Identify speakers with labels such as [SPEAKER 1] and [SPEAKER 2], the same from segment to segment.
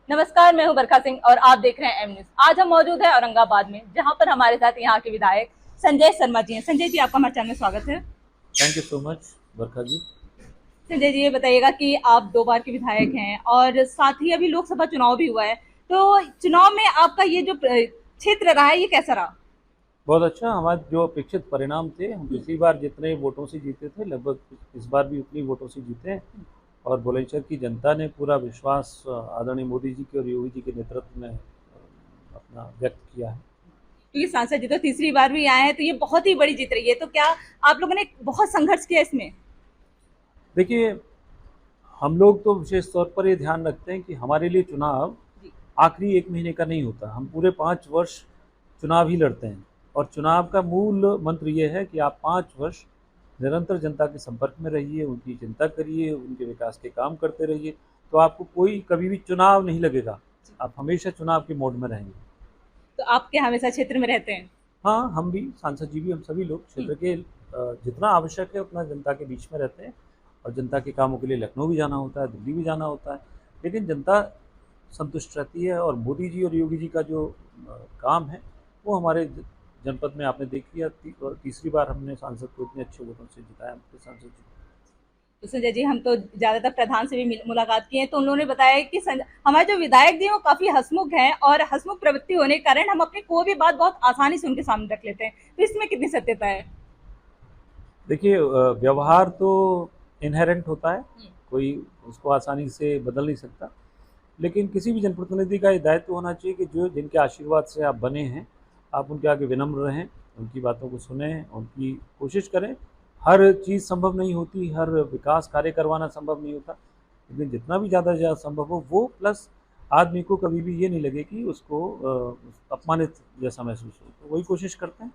[SPEAKER 1] नमस्कार, मैं हूं बरखा सिंह और आप देख रहे हैं एम न्यूज। आज हम मौजूद हैं औरंगाबाद में, जहां पर हमारे साथ यहाँ के विधायक संजय शर्मा जी हैं। संजय जी, आपका हमारे चैनल में स्वागत है।
[SPEAKER 2] थैंक यू सो मच बरखा जी।
[SPEAKER 1] संजय जी, ये बताइएगा कि आप 2 बार के विधायक हैं और साथ ही अभी लोकसभा चुनाव भी हुआ है, तो चुनाव में आपका ये जो क्षेत्र रहा है, ये कैसा रहा?
[SPEAKER 2] बहुत अच्छा। हमारे जो अपेक्षित परिणाम थे, हम पिछली बार जितने वोटों से जीते थे लगभग इस बार भी उतनी वोटों से जीते हैं और बुलंदशहर की जनता ने पूरा विश्वास आदरणीय मोदी जी के और योगी जी के नेतृत्व में अपना व्यक्त किया है।
[SPEAKER 1] क्योंकि सांसद जी तो तीसरी बार भी आए हैं, तो ये बहुत ही बड़ी जीत रही है। तो क्या आप लोगों ने बहुत संघर्ष किया इसमें?
[SPEAKER 2] देखिए, हम लोग तो विशेष तौर पर ये ध्यान रखते हैं कि हमारे लिए चुनाव आखिरी 1 महीने का नहीं होता। हम पूरे 5 वर्ष चुनाव ही लड़ते हैं और चुनाव का मूल मंत्र ये है कि आप 5 वर्ष निरंतर जनता के संपर्क में रहिए, उनकी चिंता करिए, उनके विकास के काम करते रहिए, तो आपको कोई कभी भी चुनाव नहीं लगेगा। आप हमेशा चुनाव के मोड में रहेंगे।
[SPEAKER 1] तो आप क्या हमेशा क्षेत्र में रहते हैं?
[SPEAKER 2] हाँ, हम भी, सांसद जी भी, हम सभी लोग क्षेत्र के जितना आवश्यक है उतना जनता के बीच में रहते हैं और जनता के कामों के लिए लखनऊ भी जाना होता है, दिल्ली भी जाना होता है, लेकिन जनता संतुष्ट रहती है। और मोदी जी और योगी जी का जो काम है वो हमारे जनपद में आपने देख लिया। तीसरी बार हमने सांसद को इतने अच्छे वोटों से जिताया अपने सांसद जी।
[SPEAKER 1] तो संजय जी, हम तो ज्यादातर प्रधान से भी मुलाकात की है, तो उन्होंने बताया कि हमारे जो विधायक जी वो काफी हंसमुख हैं और हंसमुख प्रवृत्ति होने के कारण हम अपनी कोई भी बात बहुत आसानी से उनके सामने रख लेते हैं। तो इसमें कितनी सत्यता है?
[SPEAKER 2] देखिए, व्यवहार तो इनहेरेंट होता है, कोई उसको आसानी से बदल नहीं सकता, लेकिन किसी भी जनप्रतिनिधि का ये दायित्व होना चाहिए कि जो जिनके आशीर्वाद से आप बने हैं, आप उनके आगे विनम्र रहें, उनकी बातों को सुनें, उनकी कोशिश करें। हर चीज़ संभव नहीं होती, हर विकास कार्य करवाना संभव नहीं होता, लेकिन जितना भी ज़्यादा संभव हो वो, प्लस आदमी को कभी भी ये नहीं लगे कि उसको अपमानित जैसा महसूस हो, तो वही कोशिश करते हैं।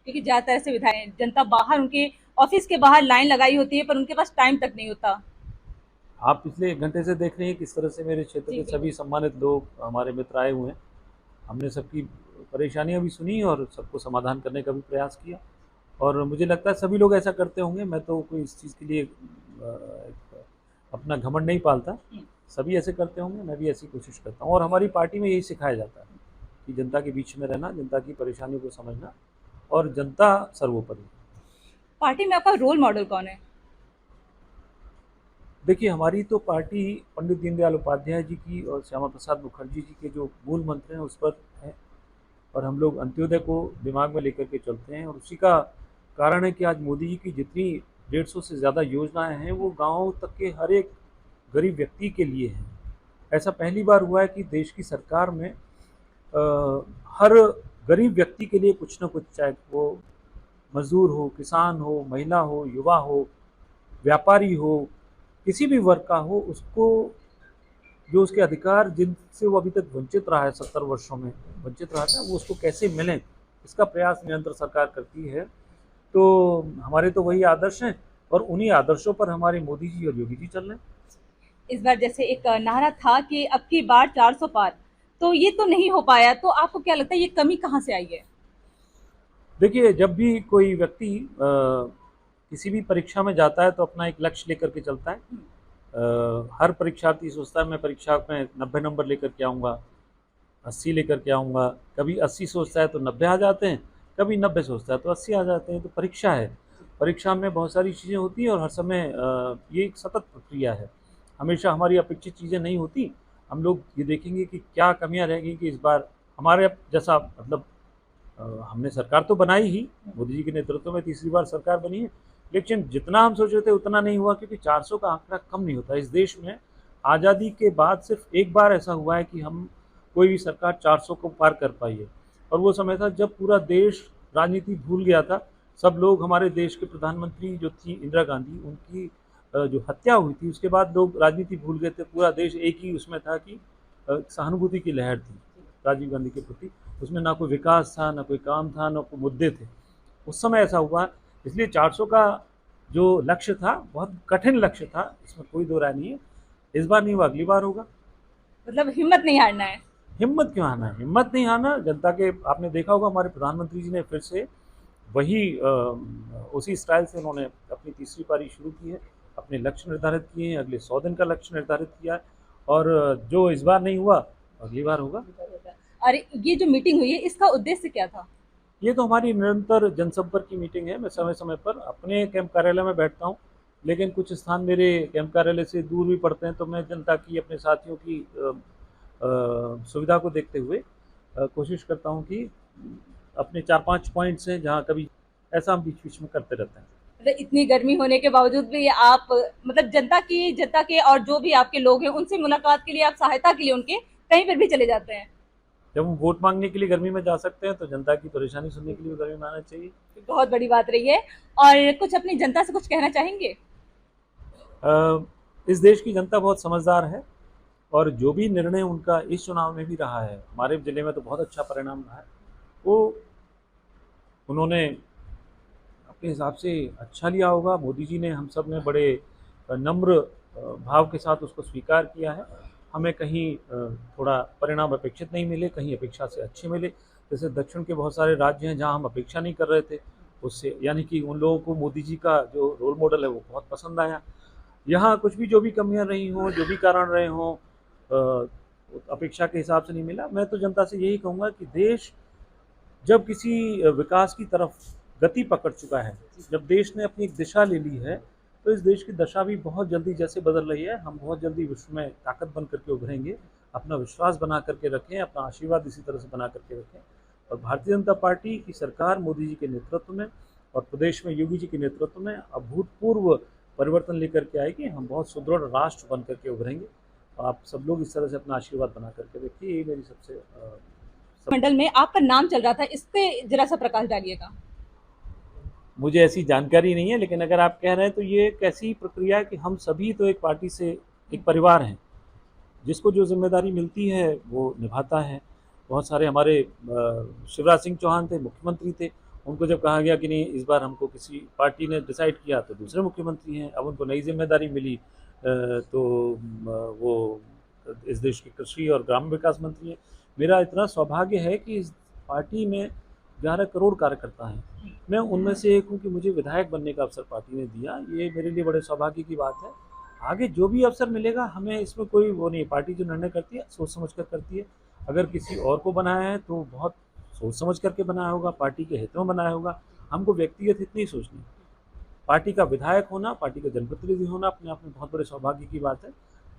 [SPEAKER 1] क्योंकि ज्यादातर ऐसे विधायक जनता बाहर उनके ऑफिस के बाहर लाइन लगाई होती है, पर उनके पास टाइम तक नहीं होता।
[SPEAKER 2] आप पिछले 1 घंटे से देख रहे हैं किस तरह से मेरे क्षेत्र के सभी सम्मानित लोग हमारे मित्र आए हुए हैं। हमने सबकी परेशानियां भी सुनी और सबको समाधान करने का भी प्रयास किया और मुझे लगता है सभी लोग ऐसा करते होंगे। मैं तो कोई इस चीज़ के लिए अपना घमंड नहीं पालता, सभी ऐसे करते होंगे, मैं भी ऐसी कोशिश करता हूँ और हमारी पार्टी में यही सिखाया जाता है कि जनता के बीच में रहना, जनता की परेशानियों को समझना और जनता सर्वोपरि।
[SPEAKER 1] पार्टी में आपका रोल मॉडल कौन है?
[SPEAKER 2] देखिए, हमारी तो पार्टी पंडित दीनदयाल उपाध्याय जी की और श्यामा प्रसाद मुखर्जी जी के जो मूल मंत्र हैं उस पर है और हम लोग अंत्योदय को दिमाग में लेकर के चलते हैं और उसी का कारण है कि आज मोदी जी की जितनी 150 से ज़्यादा योजनाएं हैं वो गाँव तक के हर एक गरीब व्यक्ति के लिए हैं। ऐसा पहली बार हुआ है कि देश की सरकार में हर गरीब व्यक्ति के लिए कुछ न कुछ, चाहे वो मजदूर हो, किसान हो, महिला हो, युवा हो, व्यापारी हो, किसी भी वर्ग का हो, उसको जो उसके अधिकार जिनसे वो अभी तक वंचित रहा है, 70 वर्षों में वंचित रहा था, वो उसको कैसे मिलें, इसका प्रयास निरंतर सरकार करती है। तो हमारे तो वही आदर्श हैं और उन्हीं आदर्शों पर हमारे मोदी जी और योगी जी चल रहे हैं।
[SPEAKER 1] इस बार जैसे एक नारा था कि अब की बार 400 पार, तो ये तो नहीं हो पाया, तो आपको क्या लगता है ये कमी कहाँ से आई है?
[SPEAKER 2] देखिए, जब भी कोई व्यक्ति किसी भी परीक्षा में जाता है तो अपना एक लक्ष्य लेकर के चलता है। हर परीक्षार्थी सोचता है मैं परीक्षा में 90 नंबर लेकर के आऊँगा, 80 लेकर के आऊँगा। कभी 80 सोचता है तो 90 आ जाते हैं, कभी 90 सोचता है तो 80 आ जाते हैं। तो परीक्षा है, परीक्षा में बहुत सारी चीज़ें होती हैं और हर समय ये एक सतत प्रक्रिया है। हमेशा हमारी अपेक्षित चीज़ें नहीं होती। हम लोग ये देखेंगे कि क्या कमियाँ रहेंगी कि इस बार हमारे जैसा, मतलब हमने सरकार तो बनाई ही, मोदी जी के नेतृत्व में तीसरी बार सरकार बनी है, लेकिन जितना हम सोच रहे थे उतना नहीं हुआ, क्योंकि 400 का आंकड़ा कम नहीं होता। इस देश में आज़ादी के बाद सिर्फ एक बार ऐसा हुआ है कि हम कोई भी सरकार 400 को पार कर पाई है और वो समय था जब पूरा देश राजनीति भूल गया था। सब लोग, हमारे देश के प्रधानमंत्री जो थी इंदिरा गांधी, उनकी जो हत्या हुई थी उसके बाद लोग राजनीति भूल गए थे। पूरा देश एक ही उसमें था कि सहानुभूति की लहर थी राजीव गांधी के प्रति। उसमें ना कोई विकास था, ना कोई काम था, ना कोई मुद्दे थे। उस समय ऐसा हुआ, इसलिए 400 का जो लक्ष्य था बहुत कठिन लक्ष्य था, इसमें कोई दो राय नहीं है। इस बार नहीं हुआ, अगली बार होगा।
[SPEAKER 1] मतलब हिम्मत नहीं हारना है।
[SPEAKER 2] हिम्मत क्यों हारना है? हिम्मत नहीं हारना। जनता के, आपने देखा होगा हमारे प्रधानमंत्री जी ने फिर से वही उसी स्टाइल से उन्होंने अपनी तीसरी पारी शुरू की है, अपने लक्ष्य निर्धारित किए हैं, अगले 100 दिन का लक्ष्य निर्धारित किया है और जो इस बार नहीं हुआ अगली बार होगा।
[SPEAKER 1] और ये जो मीटिंग हुई है इसका उद्देश्य क्या था?
[SPEAKER 2] ये तो हमारी निरंतर जनसंपर्क की मीटिंग है। मैं समय समय पर अपने कैंप कार्यालय में बैठता हूँ, लेकिन कुछ स्थान मेरे कैंप कार्यालय से दूर भी पड़ते हैं, तो मैं जनता की, अपने साथियों की सुविधा को देखते हुए कोशिश करता हूँ कि अपने 4-5 पॉइंट्स हैं जहाँ कभी ऐसा हम बीच बीच में करते रहते हैं।
[SPEAKER 1] मतलब इतनी गर्मी होने के बावजूद भी आप मतलब जनता के और जो भी आपके लोग हैं उनसे मुलाकात के लिए, आप सहायता के लिए उनके कहीं पर भी चले जाते हैं।
[SPEAKER 2] जब हम वोट मांगने के लिए गर्मी में जा सकते हैं तो जनता की परेशानी सुनने के लिए गर्मी में आना चाहिए।
[SPEAKER 1] बहुत बड़ी बात रही है। और कुछ अपनी जनता से कुछ कहना चाहेंगे?
[SPEAKER 2] इस देश की जनता बहुत समझदार है और जो भी निर्णय उनका इस चुनाव में भी रहा है, हमारे जिले में तो बहुत अच्छा परिणाम रहा है, वो उन्होंने अपने हिसाब से अच्छा लिया होगा। मोदी जी ने, हम सब ने बड़े नम्र भाव के साथ उसको स्वीकार किया है। हमें कहीं थोड़ा परिणाम अपेक्षित नहीं मिले, कहीं अपेक्षा से अच्छे मिले। जैसे दक्षिण के बहुत सारे राज्य हैं जहां हम अपेक्षा नहीं कर रहे थे उससे, यानी कि उन लोगों को मोदी जी का जो रोल मॉडल है वो बहुत पसंद आया। यहाँ कुछ भी, जो भी कमियां रही हों, जो भी कारण रहे हों, अपेक्षा के हिसाब से नहीं मिला। मैं तो जनता से यही कहूँगा कि देश जब किसी विकास की तरफ गति पकड़ चुका है, जब देश ने अपनी एक दिशा ले ली है, तो इस देश की दशा भी बहुत जल्दी जैसे बदल रही है, हम बहुत जल्दी विश्व में ताकत बन करके उभरेंगे। अपना विश्वास बना करके रखें, अपना आशीर्वाद इसी तरह से बना करके रखें। और भारतीय जनता पार्टी की सरकार मोदी जी के नेतृत्व में और प्रदेश में योगी जी के नेतृत्व में अभूतपूर्व परिवर्तन लेकर के आएगी। हम बहुत सुदृढ़ राष्ट्र बन करके उभरेंगे। आप सब लोग इस तरह से अपना आशीर्वाद बना करके रखिए, यही मेरी सबसे
[SPEAKER 1] मंडल में आपका नाम चल रहा था, इस पे जरा सा प्रकाश डालिएगा।
[SPEAKER 2] मुझे ऐसी जानकारी नहीं है, लेकिन अगर आप कह रहे हैं तो ये एक ऐसी प्रक्रिया है कि हम सभी तो एक पार्टी से एक परिवार हैं, जिसको जो जिम्मेदारी मिलती है वो निभाता है। बहुत सारे हमारे शिवराज सिंह चौहान थे, मुख्यमंत्री थे, उनको जब कहा गया कि नहीं इस बार हमको किसी पार्टी ने डिसाइड किया तो दूसरे मुख्यमंत्री हैं, अब उनको नई जिम्मेदारी मिली तो वो इस देश के कृषि और ग्रामीण विकास मंत्री हैं। मेरा इतना सौभाग्य है कि इस पार्टी में 11 करोड़ कार्यकर्ता हैं, मैं उनमें से एक हूँ कि मुझे विधायक बनने का अवसर पार्टी ने दिया। ये मेरे लिए बड़े सौभाग्य की बात है। आगे जो भी अवसर मिलेगा हमें इसमें कोई वो नहीं, पार्टी जो निर्णय करती है सोच समझ कर करती है। अगर किसी और को बनाया है तो बहुत सोच समझ करके बनाया होगा, पार्टी के हित में बनाया होगा। हमको व्यक्तिगत हित नहीं सोचनी। पार्टी का विधायक होना, पार्टी का जनप्रतिनिधि होना अपने आप में बहुत बड़े सौभाग्य की बात है।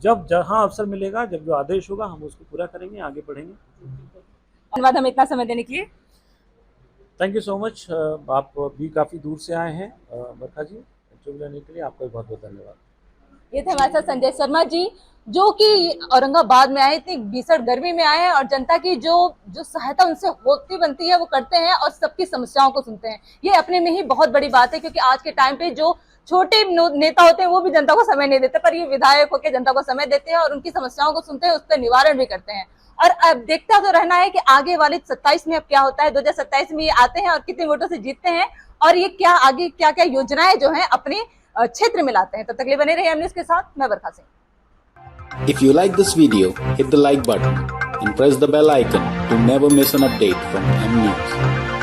[SPEAKER 2] जब जहाँ अवसर मिलेगा, जब जो आदेश होगा हम उसको पूरा करेंगे, आगे बढ़ेंगे।
[SPEAKER 1] धन्यवाद हमें इतना समय देने के लिए।
[SPEAKER 2] Thank you so much. आप भी काफ़ी दूर से आए हैं बरखा जी, इंटरव्यू लेने के लिए आपका बहुत बहुत धन्यवाद।
[SPEAKER 1] ये थे हमारे साथ संजय शर्मा जी, जो कि औरंगाबाद में आए, इतनी भीषण गर्मी में आए हैं और जनता की जो सहायता उनसे होती बनती है वो करते हैं और सबकी समस्याओं को सुनते हैं। ये अपने में ही बहुत बड़ी बात है, क्योंकि आज के टाइम पे जो छोटे नेता होते हैं वो भी जनता को समय नहीं देते, पर ये विधायक होकर जनता को समय देते हैं और उनकी समस्याओं को सुनते हैं, उस पर निवारण भी करते हैं। और अब देखता तो रहना है कि आगे वाले 27 में अब क्या होता है। 2027 में ये आते हैं और कितने वोटों से जीतते हैं और ये क्या आगे क्या क्या योजनाएं जो हैं अपने क्षेत्र में लाते हैं। तब तक के लिए बने रहिए न्यूज़ के साथ, मैं बरखा Singh.
[SPEAKER 3] If you like this video, hit the like button and press the bell icon to never miss an update from M News.